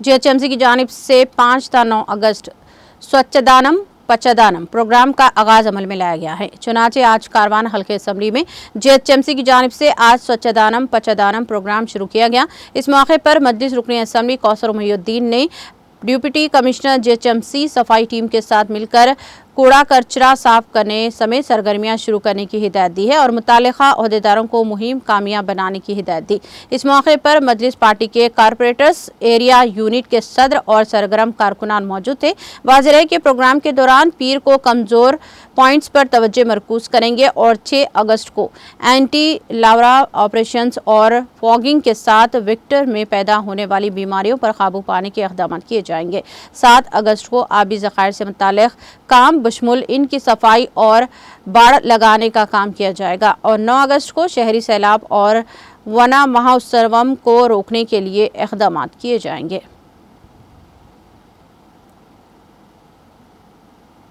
GHMC की जानिब से 5 ता 9 अगस्त स्वच्छदानम पचदानम प्रोग्राम का आगाज अमल में लाया गया है। चुनाचे आज कारवान हल्के असम्बली में जीएचएमसी की जानिब से आज स्वच्छदानम पचदानम प्रोग्राम शुरू किया गया। इस मौके पर मजलिस रुकनी असम्बली कौसर मोहिउद्दीन ने डिप्टी कमिश्नर जीएचएमसी सफाई टीम के साथ मिलकर कूड़ा कचरा साफ करने समेत सरगर्मियां शुरू करने की हिदायत दी है और मुतालिका ओहदेदारों को मुहिम कामयाब बनाने की हिदायत दी। इस मौके पर मजलिस पार्टी के कारपोरेटर्स, एरिया यूनिट के सदर और सरगर्म कारकुनान मौजूद थे। वाज़ेह रहे कि प्रोग्राम के दौरान पीर को कमजोर पॉइंट्स पर तवज्जो मरकूज करेंगे और 6 अगस्त को एंटी लार्वा ऑपरेशंस और फॉगिंग के साथ विक्टर में पैदा होने वाली बीमारियों पर काबू पाने के इक़दाम किए जाएंगे। 7 अगस्त को आबी ज़खायर से मुताल्लिक़ काम बशमुल इनकी सफाई और बाड़ लगाने का काम किया जाएगा और 9 अगस्त को शहरी सैलाब और वना महोत्सवम को रोकने के लिए इक़दाम किए जाएंगे।